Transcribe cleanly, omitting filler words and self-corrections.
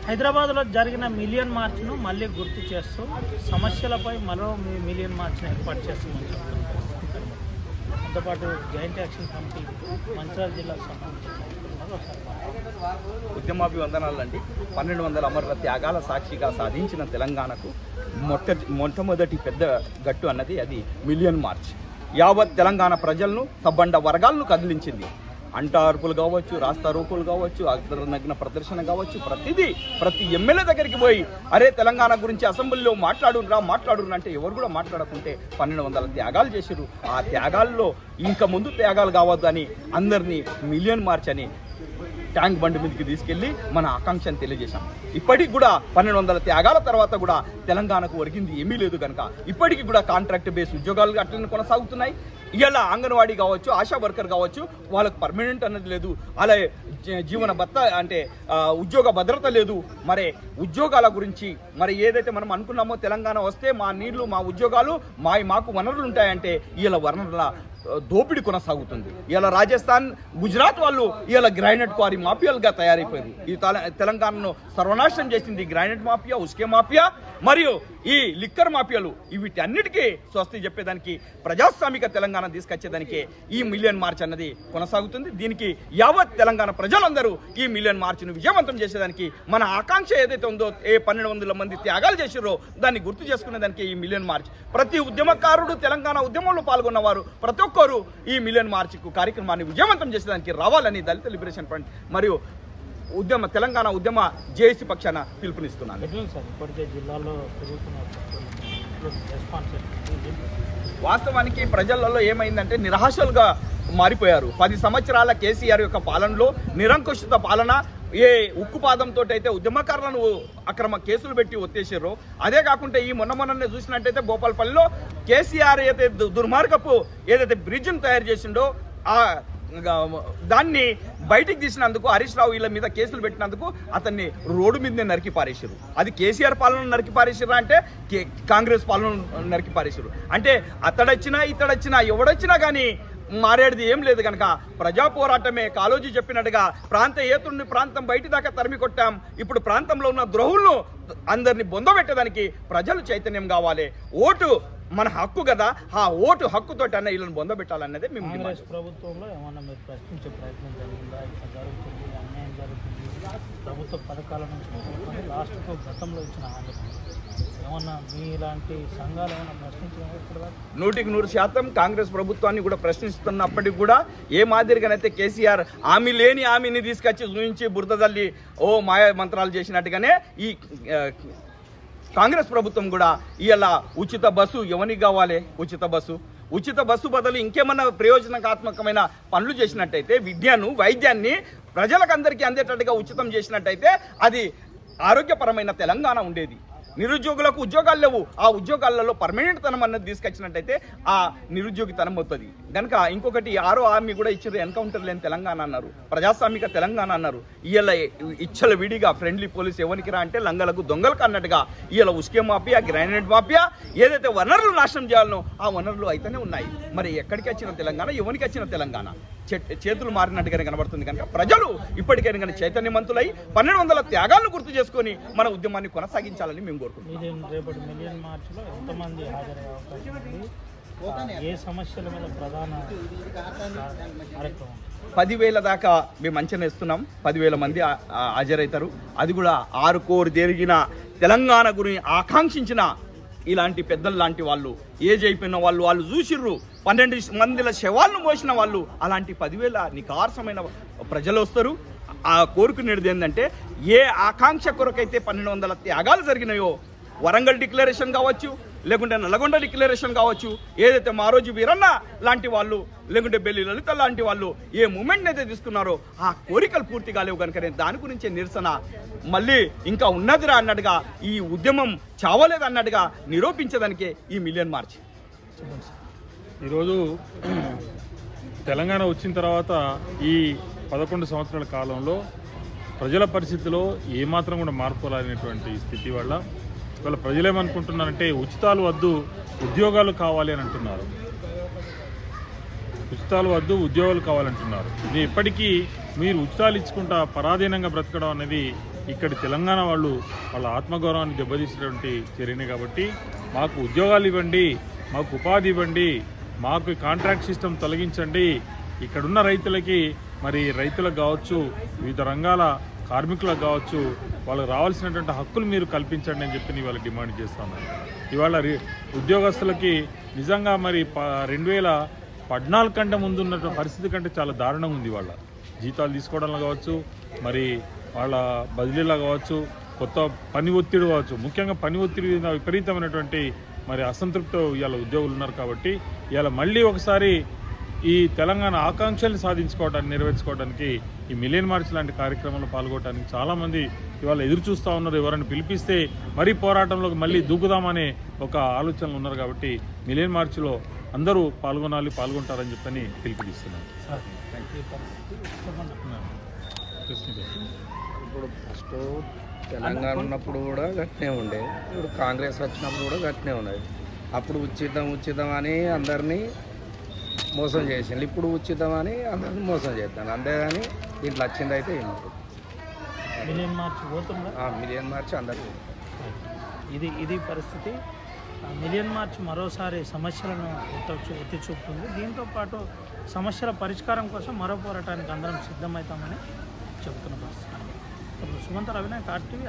హైదరాబాద్లో జరిగిన మిలియన్ మార్చ్ను మళ్ళీ గుర్తు చేస్తూ సమస్యలపై మరో మిలియన్ మార్చ్ను ఏర్పాటు చేస్తామని చెప్తున్నారు. దాంతోపాటు జాయింట్ యాక్షన్ కమిటీ మంచిర్యాల జిల్లాకు సంబంధించిన ఉద్యమాభివందనాలండి. 1200 అమరుల త్యాగాల సాక్షిగా సాధించిన తెలంగాణకు మొట్టమొదటి పెద్ద గట్టు అన్నది అది మిలియన్ మార్చ్. యావత్ తెలంగాణ ప్రజలను సబ్బండ వర్గాలను కదిలించింది. అంటార్పులు కావచ్చు, రాస్తారోకులు కావచ్చు, అగ్రనగ్న ప్రదర్శన కావచ్చు, ప్రతి ఎమ్మెల్యే దగ్గరికి పోయి అరే తెలంగాణ గురించి అసెంబ్లీలో మాట్లాడురా అంటే ఎవరు కూడా మాట్లాడకుంటే 1200 త్యాగాలు చేశారు. ఆ త్యాగాల్లో ఇంకా ముందు త్యాగాలు కావద్దు అని అందరినీ మిలియన్ మార్చ్ అని ట్యాంక్ బండి మీదకి తీసుకెళ్లి మన ఆకాంక్షను తెలియజేశాం. ఇప్పటికి కూడా 1200 త్యాగాల తర్వాత కూడా తెలంగాణకు ఒరిగింది ఏమీ లేదు కనుక ఇప్పటికీ కూడా కాంట్రాక్ట్ బేస్ ఉద్యోగాలు అట్లనే కొనసాగుతున్నాయి. ఇలా అంగన్వాడీ కావచ్చు, ఆశా వర్కర్ కావచ్చు, వాళ్ళకు పర్మనెంట్ అన్నది లేదు. అలాగే జీవన ఉద్యోగ భద్రత లేదు. మరి ఉద్యోగాల గురించి మరి ఏదైతే మనం అనుకున్నామో తెలంగాణ వస్తే మా నీళ్లు, మా ఉద్యోగాలు, మాకు వనరులు ఉంటాయంటే ఇలా వనరుల దోపిడీ కొనసాగుతుంది. ఇలా రాజస్థాన్, గుజరాత్ వాళ్ళు ఇలా గ్రానైట్ క్వారీ మాఫియాలుగా తయారైపోయారు. ఈ తెలంగాణను సర్వనాశనం చేసింది గ్రానైట్ మాఫియా, ఉస్కే మాఫియా మరియు ఈ లిక్కర్ మాఫియాలు. వీటన్నిటికీ స్వస్తి చెప్పేదానికి, ప్రజాస్వామిక తెలంగాణ తీసుకొచ్చేదానికి ఈ మిలియన్ మార్చ్ అన్నది కొనసాగుతుంది. దీనికి యావత్ తెలంగాణ ప్రజలందరూ ఈ మిలియన్ మార్చ్ను విజయవంతం చేసేదానికి మన ఆకాంక్ష ఏదైతే ఉందో, 1200 మంది త్యాగాలు చేసిరో దాన్ని గుర్తు చేసుకునేదానికి ఈ మిలియన్ మార్చ్. ప్రతి ఉద్యమకారుడు, తెలంగాణ ఉద్యమంలో పాల్గొన్నవారు ప్రతి ఒక్కరు ఈ మిలియన్ మార్చ్ కార్యక్రమాన్ని విజయవంతం చేసేదానికి రావాలని దళిత లిబరేషన్ ఫ్రంట్ మరియు తెలంగాణ ఉద్యమ జేఏసీ పక్షాన పిలుపునిస్తున్నాను. వాస్తవానికి ప్రజలలో ఏమైందంటే నిరాశలుగా మారిపోయారు. 10 సంవత్సరాల కేసీఆర్ యొక్క పాలనలో నిరంకుశిత పాలన, ఏ ఉక్కుపాదంతో అయితే ఉద్యమకారులను అక్రమ కేసులు పెట్టి ఒత్తేసారో అదే కాకుండా ఈ మొన్ననే చూసినట్టయితే భోపాల్పల్లిలో కేసీఆర్ ఏదైతే దుర్మార్గపు ఏదైతే బ్రిడ్జ్ను తయారు చేసిండో ఆ దాన్ని బయటికి తీసినందుకు హరీష్ రావు వీళ్ళ మీద కేసులు పెట్టినందుకు అతన్ని రోడ్డు మీదనే నరికి పారేసారు. అది కేసీఆర్ పాలన నరికి పారేసారా అంటే కాంగ్రెస్ పాలన నరికి పారేసారు. అంటే అతడొచ్చినా ఇతడొచ్చినా ఎవడొచ్చినా కానీ మారేది ఏం లేదు కనుక ప్రజా పోరాటమే. కాళోజీ చెప్పినట్టుగా ప్రాంత ఏతుడిని ప్రాంతం బయటి దాకా తరిమి కొట్టాం. ఇప్పుడు ప్రాంతంలో ఉన్న ద్రోహులను అందరినీ బొందబెట్టడానికి ప్రజలు చైతన్యం కావాలి. ఓటు మన హక్కు కదా, ఆ ఓటు హక్కుతో అన్న వీళ్ళని బొందబెట్టాలన్నదే మేము. కాంగ్రెస్ ప్రభుత్వంలో ఏమన్నా మీరు ప్రశ్నించే ప్రయత్నం జరిగిందా? ఇట్లా జరుగుతుంది, అన్యాయం జరుగుతుంది, ప్రభుత్వ పథకాల నుంచి లాస్ట్కు గతంలో ఇచ్చిన హామీ ఏమన్నా మీలాంటి సంఘాలు ఏమన్నా ప్రశ్నించడం? 100% కాంగ్రెస్ ప్రభుత్వాన్ని కూడా ప్రశ్నిస్తున్నప్పటికీ కూడా ఏ మాదిరిగానైతే కేసీఆర్ హామీని తీసుకొచ్చి చూపించి బురదల్లి మాయా మంత్రాలు చేసినట్టుగానే ఈ కాంగ్రెస్ ప్రభుత్వం కూడా ఇవాళ ఉచిత బస్సు ఎవరికి కావాలి? ఉచిత బస్సు బదులు ఇంకేమన్నా ప్రయోజనకాత్మకమైన పనులు చేసినట్టయితే, విద్యను, వైద్యాన్ని ప్రజలకందరికీ అందేటట్టుగా ఉచితం చేసినట్టయితే అది ఆరోగ్యపరమైన తెలంగాణ ఉండేది. నిరుద్యోగులకు ఉద్యోగాలు లేవు, ఆ ఉద్యోగాలలో పర్మనెంట్ తనం అన్నది తీసుకొచ్చినట్టయితే ఆ నిరుద్యోగితనం అవుతుంది కనుక. ఇంకొకటి 6వ హామీ కూడా ఇచ్చారు, ఎన్కౌంటర్ లేని తెలంగాణ అన్నారు, ప్రజాస్వామిక తెలంగాణ అన్నారు. ఇవాళ ఇచ్చల విడిగా ఫ్రెండ్లీ పోలీస్ ఎవరికి రా అంటే లంగలకు దొంగలకు అన్నట్టుగా ఇవాళ ఉస్కే మాఫియా, గ్రానైట్ మాఫియా ఏదైతే వనరులు నాశనం చేయాలనో ఆ వనరులు అయితేనే ఉన్నాయి. మరి ఎక్కడికి వచ్చిన తెలంగాణ, ఎవరికి వచ్చిన తెలంగాణ? చేతులు మారినట్టుగానే కనబడుతుంది కనుక ప్రజలు ఇప్పటికైనా కానీ చైతన్యవంతులై 1200 త్యాగాలను గుర్తు చేసుకొని మన ఉద్యమాన్ని కొనసాగించాలని మేము కోరుకుంటున్నాం. రేపటి మిలియన్ మార్చ్లో ఎంతమంది హాజరయ్యే అవకాశం ఉంది? ఏ సమస్యల మీద ప్రధాన కార్యక్రమం? 10,000 దాకా మేము అంచనా ఇస్తున్నాం. 10,000 మంది హాజరవుతారు. అది కూడా 6 కోరు జరిగిన తెలంగాణ గురించి ఆకాంక్షించిన ఇలాంటి పెద్దలు లాంటి వాళ్ళు, ఏజ్ అయిపోయిన వాళ్ళు చూసిర్రు, 12 మందిల శవాలను మోసిన వాళ్ళు, అలాంటి 10,000 నికార్సమైన ప్రజలు వస్తారు. ఆ కోరుకునేది ఏంటంటే ఏ ఆకాంక్ష కొరకైతే 1200 త్యాగాలు జరిగినాయో, వరంగల్ డిక్లరేషన్ కావచ్చు, లేకుంటే నల్గొండ డిక్లరేషన్ కావచ్చు, ఏదైతే మారోజు వీరన్న లాంటి వాళ్ళు, లేకుంటే బెల్లి లలిత లాంటి వాళ్ళు ఏ మూమెంట్ అయితే తీసుకున్నారో ఆ కోరికలు పూర్తి కాలేవు కనుకనే దాని గురించే నిరసన మళ్ళీ ఇంకా ఉన్నదిరా అన్నట్టుగా, ఈ ఉద్యమం చావలేదు అన్నట్టుగా నిరూపించడానికే ఈ మిలియన్ మార్చ్. ఈరోజు తెలంగాణ వచ్చిన తర్వాత ఈ 11 సంవత్సరాల కాలంలో ప్రజల పరిస్థితిలో ఏమాత్రం కూడా మార్పు రానటువంటి స్థితి వల్ల ఇవాళ ప్రజలేమనుకుంటున్నారంటే ఉచితాలు వద్దు, ఉద్యోగాలు కావాలి అని అంటున్నారు. ఉచితాలు వద్దు, ఉద్యోగాలు కావాలంటున్నారు. ఇది ఇప్పటికీ మీరు ఉచితాలు ఇచ్చుకుంటా పరాధీనంగా బ్రతకడం అనేది ఇక్కడి తెలంగాణ వాళ్ళు వాళ్ళ ఆత్మగౌరవాన్ని దెబ్బతీసినటువంటి చర్యనే. కాబట్టి మాకు ఉద్యోగాలు ఇవ్వండి, మాకు ఉపాధి ఇవ్వండి, మాకు కాంట్రాక్ట్ సిస్టమ్ తొలగించండి, ఇక్కడున్న రైతులకి మరి రైతులకు కావచ్చు, వివిధ రంగాల కార్మికులకు కావచ్చు, వాళ్ళకి రావాల్సినటువంటి హక్కులు మీరు కల్పించండి అని చెప్పి ఇవాళ డిమాండ్ చేస్తున్నాను. ఇవాళ ఉద్యోగస్తులకి నిజంగా మరి 2014 కంటే ముందున్న పరిస్థితి కంటే చాలా దారుణంగా ఉంది. వాళ్ళ జీతాలు తీసుకోవడంలో కావచ్చు, మరి వాళ్ళ బదిలీలో కావచ్చు, కొత్త పని ఒత్తిడి కావచ్చు, ముఖ్యంగా పని ఒత్తిడి విపరీతమైనటువంటి మరి అసంతృప్తి ఇవాళ ఉద్యోగులు ఉన్నారు. కాబట్టి ఇవాళ మళ్ళీ ఒకసారి ఈ తెలంగాణ ఆకాంక్షల్ని సాధించుకోవడానికి నెరవేర్చుకోవడానికి ఈ మిలియన్ మార్చ్ లాంటి కార్యక్రమంలో పాల్గొనడానికి చాలామంది ఇవాళ ఎదురు చూస్తూ ఉన్నారు. ఎవరైనా పిలిపిస్తే మరీ పోరాటంలోకి మళ్ళీ దూకుదామనే ఒక ఆలోచనలు ఉన్నారు. కాబట్టి మిలియన్ మార్చ్లో అందరూ పాల్గొంటారని చెప్పని పిలుపునిస్తున్నారు. ఇప్పుడు ఫస్ట్ తెలంగాణ ఉన్నప్పుడు కూడా గట్టినే ఉండే, ఇప్పుడు కాంగ్రెస్ వచ్చినప్పుడు కూడా గట్టినే ఉన్నది. అప్పుడు ఉచితం అని అందరినీ మోసం చేసింది, ఇప్పుడు ఉచితం అని అందరినీ మోసం చేస్తాను. అంతేగాని దీంట్లో వచ్చింది అయితే మిలియన్ మార్చ్ పోతుందా? మిలియన్ మార్చ్ అందరికీ ఇది పరిస్థితి. మిలియన్ మార్చ్ మరోసారి సమస్యలను ఎత్తి చూపుతుంది. దీంతో పాటు సమస్యల పరిష్కారం కోసం మరో పోరాటానికి అందరం సిద్ధమవుతామని చెబుతున్న పరిస్థితి. సుమంత రవినాయక్ RTV.